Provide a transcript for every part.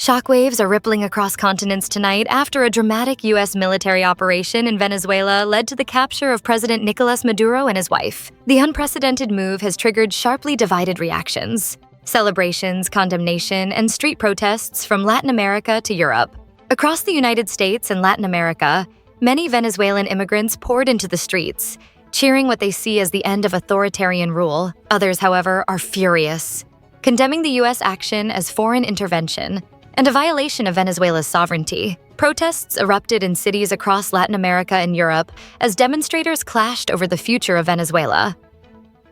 Shockwaves are rippling across continents tonight after a dramatic U.S. military operation in Venezuela led to the capture of President Nicolás Maduro and his wife. The unprecedented move has triggered sharply divided reactions. Celebrations, condemnation, and street protests from Latin America to Europe. Across the United States and Latin America, many Venezuelan immigrants poured into the streets, cheering what they see as the end of authoritarian rule. Others, however, are furious, condemning the U.S. action as foreign intervention and a violation of Venezuela's sovereignty. Protests erupted in cities across Latin America and Europe as demonstrators clashed over the future of Venezuela.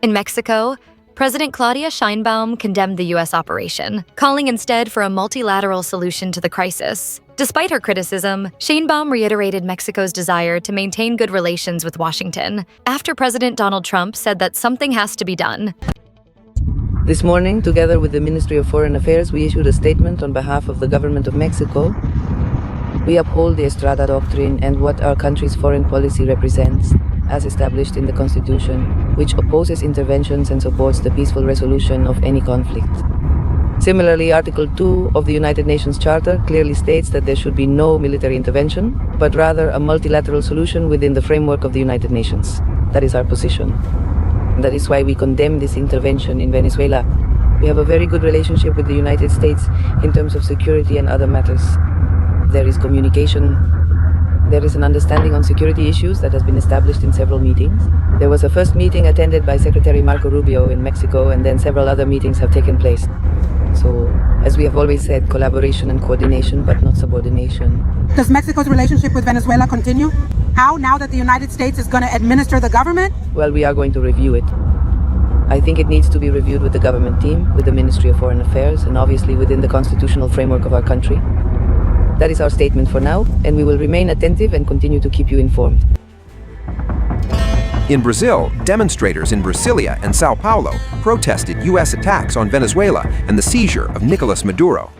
In Mexico, President Claudia Sheinbaum condemned the U.S. operation, calling instead for a multilateral solution to the crisis. Despite her criticism, Sheinbaum reiterated Mexico's desire to maintain good relations with Washington after President Donald Trump said that something has to be done. This morning, together with the Ministry of Foreign Affairs, we issued a statement on behalf of the government of Mexico. We uphold the Estrada Doctrine and what our country's foreign policy represents, as established in the Constitution, which opposes interventions and supports the peaceful resolution of any conflict. Similarly, Article 2 of the United Nations Charter clearly states that there should be no military intervention, but rather a multilateral solution within the framework of the United Nations. That is our position. That is why we condemn this intervention in Venezuela. We have a very good relationship with the United States in terms of security and other matters. There is communication. There is an understanding on security issues that has been established in several meetings. There was a first meeting attended by Secretary Marco Rubio in Mexico, and then several other meetings have taken place. So, as we have always said, collaboration and coordination, but not subordination. Does Mexico's relationship with Venezuela continue? How, now that the United States is going to administer the government? Well, we are going to review it. I think it needs to be reviewed with the government team, with the Ministry of Foreign Affairs, and obviously within the constitutional framework of our country. That is our statement for now, and we will remain attentive and continue to keep you informed. In Brazil, demonstrators in Brasilia and Sao Paulo protested U.S. attacks on Venezuela and the seizure of Nicolás Maduro.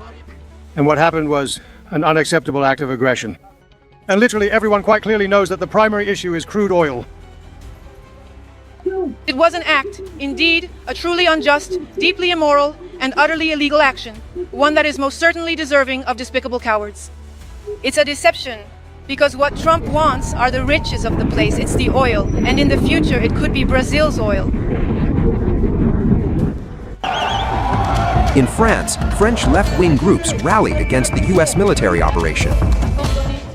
And what happened was an unacceptable act of aggression. And literally everyone quite clearly knows that the primary issue is crude oil. It was an act, indeed, a truly unjust, deeply immoral, and utterly illegal action, one that is most certainly deserving of despicable cowards. It's a deception, because what Trump wants are the riches of the place, it's the oil, and in the future it could be Brazil's oil. In France, French left-wing groups rallied against the U.S. military operation.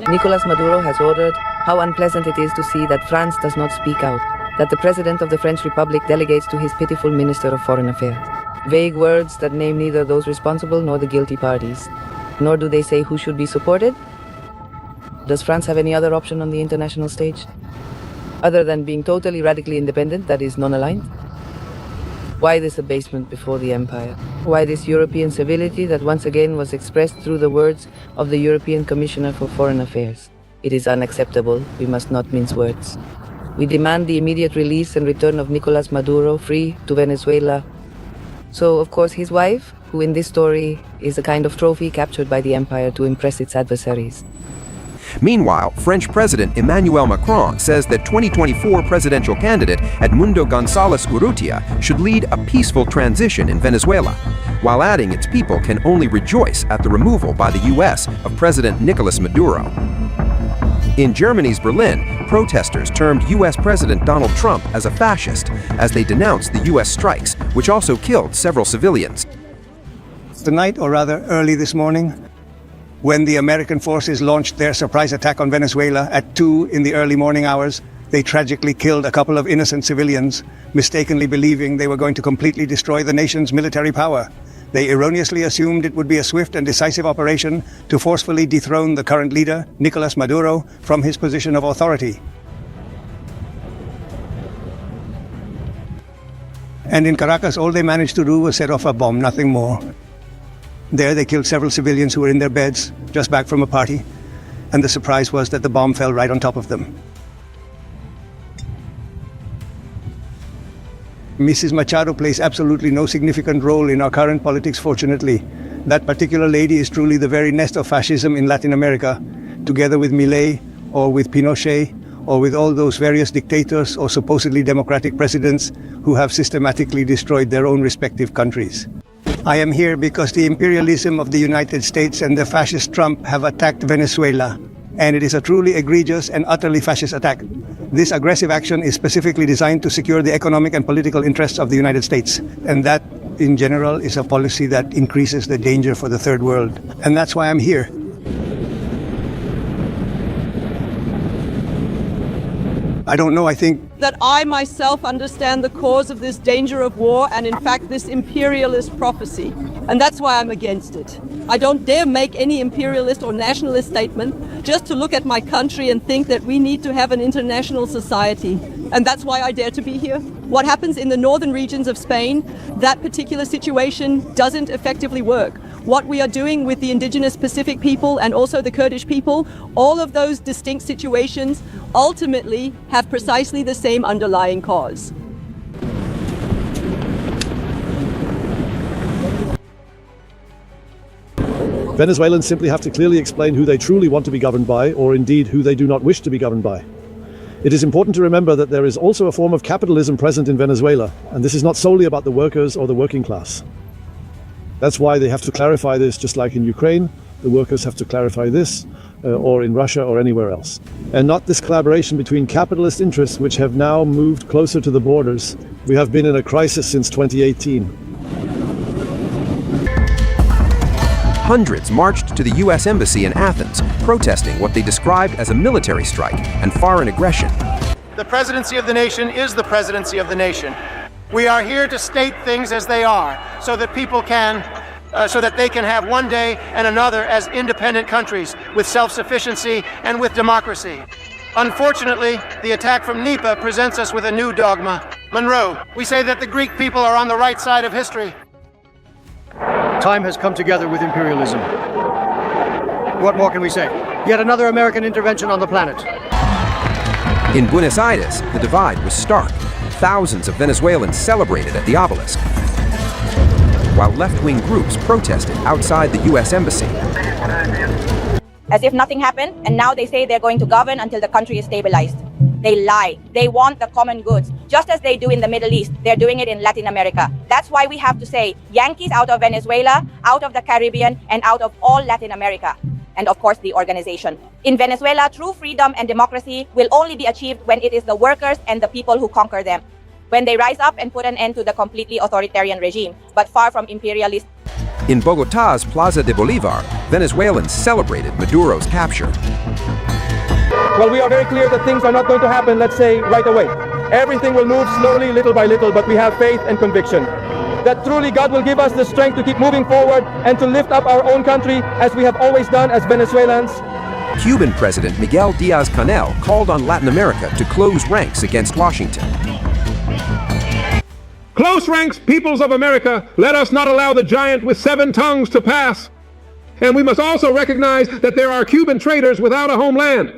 Nicolás Maduro has ordered how unpleasant it is to see that France does not speak out, that the President of the French Republic delegates to his pitiful Minister of Foreign Affairs. Vague words that name neither those responsible nor the guilty parties. Nor do they say who should be supported. Does France have any other option on the international stage? Other than being totally radically independent, that is non-aligned? Why this abasement before the empire? Why this European civility that once again was expressed through the words of the European Commissioner for Foreign Affairs? It is unacceptable. We must not mince words. We demand the immediate release and return of Nicolás Maduro free to Venezuela. So, of course, his wife, who in this story is a kind of trophy captured by the empire to impress its adversaries. Meanwhile, French President Emmanuel Macron says that 2024 presidential candidate Edmundo González Urrutia should lead a peaceful transition in Venezuela, while adding its people can only rejoice at the removal by the U.S. of President Nicolás Maduro. In Germany's Berlin, protesters termed U.S. President Donald Trump as a fascist as they denounced the U.S. strikes, which also killed several civilians. Tonight, or rather early this morning, when the American forces launched their surprise attack on Venezuela at 2 in the early morning hours, they tragically killed a couple of innocent civilians, mistakenly believing they were going to completely destroy the nation's military power. They erroneously assumed it would be a swift and decisive operation to forcefully dethrone the current leader, Nicolás Maduro, from his position of authority. And in Caracas, all they managed to do was set off a bomb, nothing more. There they killed several civilians who were in their beds, just back from a party, and the surprise was that the bomb fell right on top of them. Mrs. Machado plays absolutely no significant role in our current politics, fortunately. That particular lady is truly the very nest of fascism in Latin America, together with Milei, or with Pinochet, or with all those various dictators or supposedly democratic presidents who have systematically destroyed their own respective countries. I am here because the imperialism of the United States and the fascist Trump have attacked Venezuela, and it is a truly egregious and utterly fascist attack. This aggressive action is specifically designed to secure the economic and political interests of the United States, and that, in general, is a policy that increases the danger for the third world. And that's why I'm here. I don't know, I think that I myself understand the cause of this danger of war and in fact this imperialist prophecy. And that's why I'm against it. I don't dare make any imperialist or nationalist statement just to look at my country and think that we need to have an international society. And that's why I dare to be here. What happens in the northern regions of Spain, that particular situation doesn't effectively work. What we are doing with the indigenous Pacific people and also the Kurdish people, all of those distinct situations ultimately have precisely the same underlying cause. Venezuelans simply have to clearly explain who they truly want to be governed by, or indeed who they do not wish to be governed by. It is important to remember that there is also a form of capitalism present in Venezuela, and this is not solely about the workers or the working class. That's why they have to clarify this, just like in Ukraine, the workers have to clarify this, or in Russia or anywhere else. And not this collaboration between capitalist interests which have now moved closer to the borders. We have been in a crisis since 2018. Hundreds marched to the U.S. Embassy in Athens, protesting what they described as a military strike and foreign aggression. The presidency of the nation is the presidency of the nation. We are here to state things as they are, so that people can, so that they can have one day and another as independent countries with self-sufficiency and with democracy. Unfortunately, the attack from NEPA presents us with a new dogma. Monroe, we say that the Greek people are on the right side of history. Time has come together with imperialism. What more can we say? Yet another American intervention on the planet. In Buenos Aires, the divide was stark. Thousands of Venezuelans celebrated at the obelisk, while left-wing groups protested outside the U.S. Embassy. As if nothing happened, and now they say they're going to govern until the country is stabilized. They lie. They want the common goods. Just as they do in the Middle East, they're doing it in Latin America. That's why we have to say, Yankees out of Venezuela, out of the Caribbean, and out of all Latin America. And of course, the organization. In Venezuela, true freedom and democracy will only be achieved when it is the workers and the people who conquer them. When they rise up and put an end to the completely authoritarian regime, but far from imperialist. In Bogotá's Plaza de Bolívar, Venezuelans celebrated Maduro's capture. Well, we are very clear that things are not going to happen, let's say, right away. Everything will move slowly, little by little, but we have faith and conviction that truly God will give us the strength to keep moving forward and to lift up our own country as we have always done as Venezuelans. Cuban President Miguel Díaz-Canel called on Latin America to close ranks against Washington. Close ranks, peoples of America, let us not allow the giant with 7 tongues to pass. And we must also recognize that there are Cuban traitors without a homeland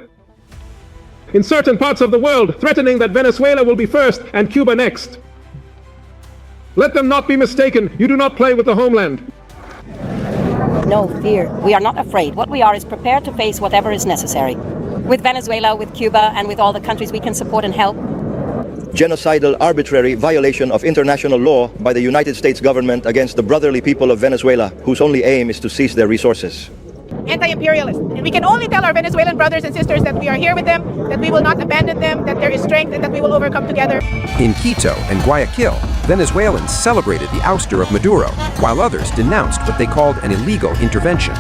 in certain parts of the world, threatening that Venezuela will be first and Cuba next. Let them not be mistaken. You do not play with the homeland. No fear. We are not afraid. What we are is prepared to face whatever is necessary. With Venezuela, with Cuba, and with all the countries we can support and help. Genocidal, arbitrary violation of international law by the United States government against the brotherly people of Venezuela, whose only aim is to seize their resources. Anti-imperialist. And we can only tell our Venezuelan brothers and sisters that we are here with them, that we will not abandon them, that there is strength, and that we will overcome together. In Quito and Guayaquil, Venezuelans celebrated the ouster of Maduro, while others denounced what they called an illegal intervention.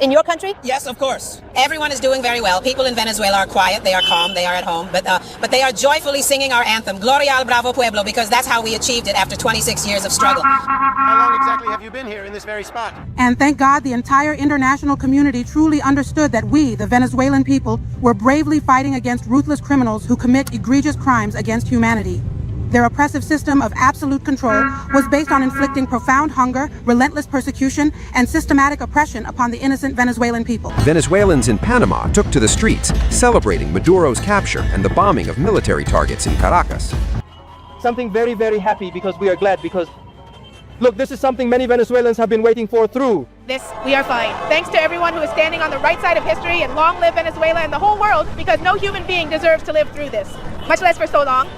In your country? Yes, of course. Everyone is doing very well. People in Venezuela are quiet, they are calm, they are at home, but they are joyfully singing our anthem, Gloria al Bravo Pueblo, because that's how we achieved it after 26 years of struggle. How long exactly have you been here in this very spot? And thank God the entire international community truly understood that we, the Venezuelan people, were bravely fighting against ruthless criminals who commit egregious crimes against humanity. Their oppressive system of absolute control was based on inflicting profound hunger, relentless persecution, and systematic oppression upon the innocent Venezuelan people. Venezuelans in Panama took to the streets, celebrating Maduro's capture and the bombing of military targets in Caracas. Something very, very happy because we are glad because, look, this is something many Venezuelans have been waiting for through. This, we are fine. Thanks to everyone who is standing on the right side of history, and long live Venezuela and the whole world, because no human being deserves to live through this, much less for so long.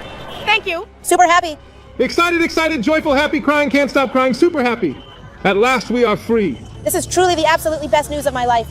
Thank you. Super happy. Excited, excited, joyful, happy, crying, can't stop crying, super happy. At last we are free. This is truly the absolutely best news of my life.